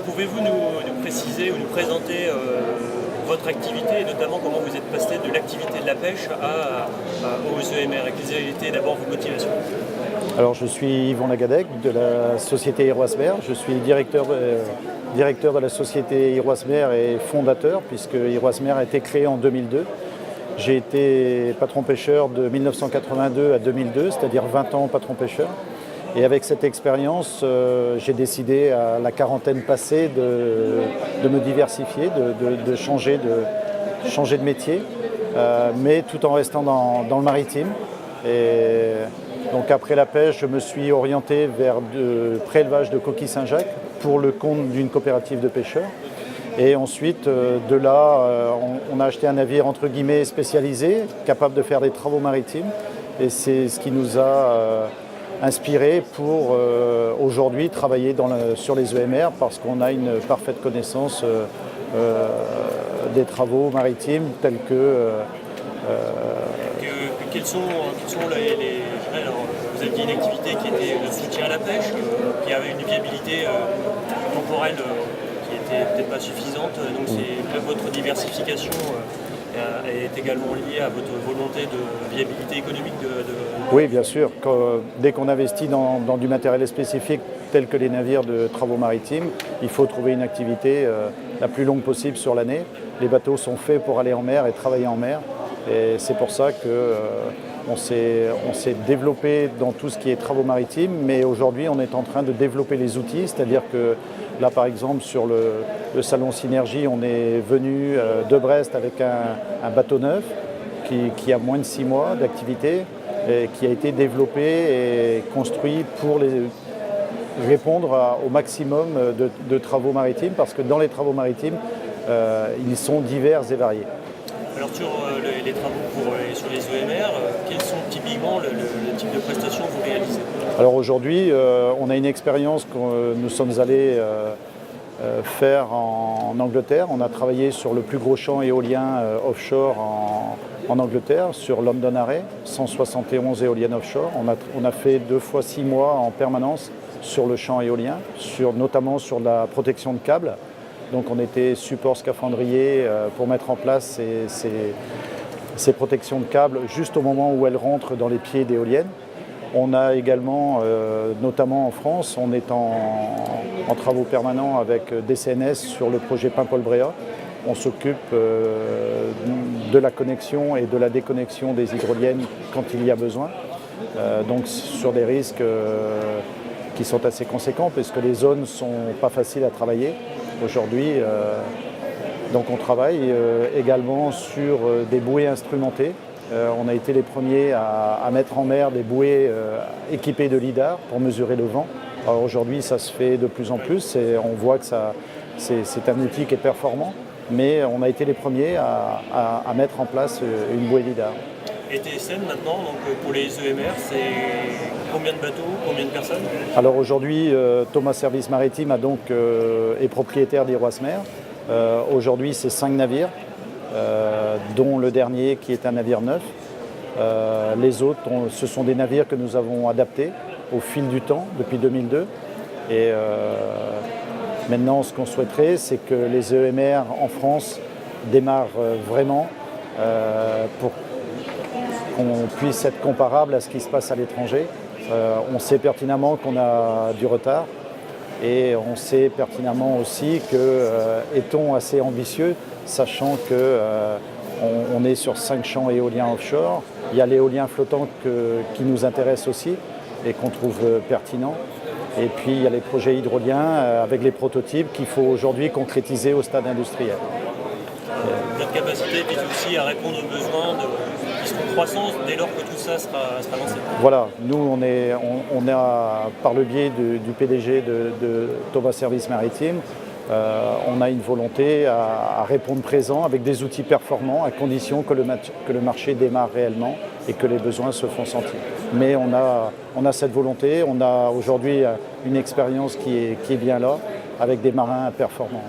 Pouvez-vous nous préciser ou nous présenter votre activité et notamment comment vous êtes passé de l'activité de la pêche aux EMR et quelles ont été d'abord vos motivations? Alors je suis Yvon Lagadec de la société Iroismer. Je suis directeur de la société Iroismer et fondateur puisque Iroismer a été créé en 2002. J'ai été patron pêcheur de 1982 à 2002, c'est-à-dire 20 ans patron pêcheur. Et avec cette expérience, j'ai décidé à la quarantaine passée de me diversifier, de changer de métier, mais tout en restant dans le maritime. Et donc après la pêche, je me suis orienté vers le prélevage de coquilles Saint-Jacques pour le compte d'une coopérative de pêcheurs. Et ensuite, de là, on a acheté un navire entre guillemets spécialisé, capable de faire des travaux maritimes. Et c'est ce qui nous a inspiré pour aujourd'hui travailler sur les EMR parce qu'on a une parfaite connaissance des travaux maritimes tels que... Quels sont alors, vous aviez une activité qui était de soutien à la pêche, qui avait une viabilité temporelle qui n'était peut-être pas suffisante, donc votre diversification est également liée à votre volonté de viabilité économique Oui, bien sûr. Dès qu'on investit dans du matériel spécifique tel que les navires de travaux maritimes, il faut trouver une activité la plus longue possible sur l'année. Les bateaux sont faits pour aller en mer et travailler en mer. Et c'est pour ça qu'on s'est développé dans tout ce qui est travaux maritimes, mais aujourd'hui on est en train de développer les outils, c'est-à-dire que là par exemple sur le salon Synergie, on est venu de Brest avec un bateau neuf qui a moins de 6 mois d'activité et qui a été développé et construit pour répondre au maximum de travaux maritimes, parce que dans les travaux maritimes, ils sont divers et variés. Alors sur les travaux sur les EMR, quels sont typiquement le type de prestations que vous réalisez? Alors aujourd'hui, on a une expérience que nous sommes allés faire en Angleterre. On a travaillé sur le plus gros champ éolien offshore en Angleterre, sur London Array, 171 éoliennes offshore. On a fait 2 fois 6 mois en permanence sur le champ éolien, notamment sur la protection de câbles. Donc on était support scaphandrier pour mettre en place ces protections de câbles juste au moment où elles rentrent dans les pieds d'éoliennes. On a également, notamment en France, on est en travaux permanents avec DCNS sur le projet Paimpol-Bréhat. On s'occupe de la connexion et de la déconnexion des hydroliennes quand il y a besoin. Donc sur des risques qui sont assez conséquents puisque les zones ne sont pas faciles à travailler. Aujourd'hui, donc on travaille également sur des bouées instrumentées. On a été les premiers à mettre en mer des bouées équipées de lidar pour mesurer le vent. Alors aujourd'hui, ça se fait de plus en plus et on voit que c'est un outil qui est performant, mais on a été les premiers à mettre en place une bouée lidar. Et TSM maintenant, donc pour les EMR, c'est combien de bateaux, combien de personnes? Alors aujourd'hui, Thomas Service Maritime est propriétaire d'Iroismer. Aujourd'hui, c'est 5 navires, dont le dernier qui est un navire neuf. Les autres, ce sont des navires que nous avons adaptés au fil du temps, depuis 2002. Et maintenant, ce qu'on souhaiterait, c'est que les EMR en France démarrent vraiment pour qu'on puisse être comparable à ce qui se passe à l'étranger. On sait pertinemment qu'on a du retard et on sait pertinemment aussi que est-on assez ambitieux, sachant qu'on est sur 5 champs éoliens offshore. Il y a l'éolien flottant qui nous intéresse aussi et qu'on trouve pertinent. Et puis il y a les projets hydroliens avec les prototypes qu'il faut aujourd'hui concrétiser au stade industriel. Votre capacité vise aussi à répondre aux besoins qui seront croissants dès lors que tout ça sera lancé. Voilà, nous on a par le biais du PDG de Thomas Service Maritime, on a une volonté à répondre présent avec des outils performants à condition que le marché démarre réellement et que les besoins se font sentir. Mais on a cette volonté, on a aujourd'hui une expérience qui est bien là avec des marins performants.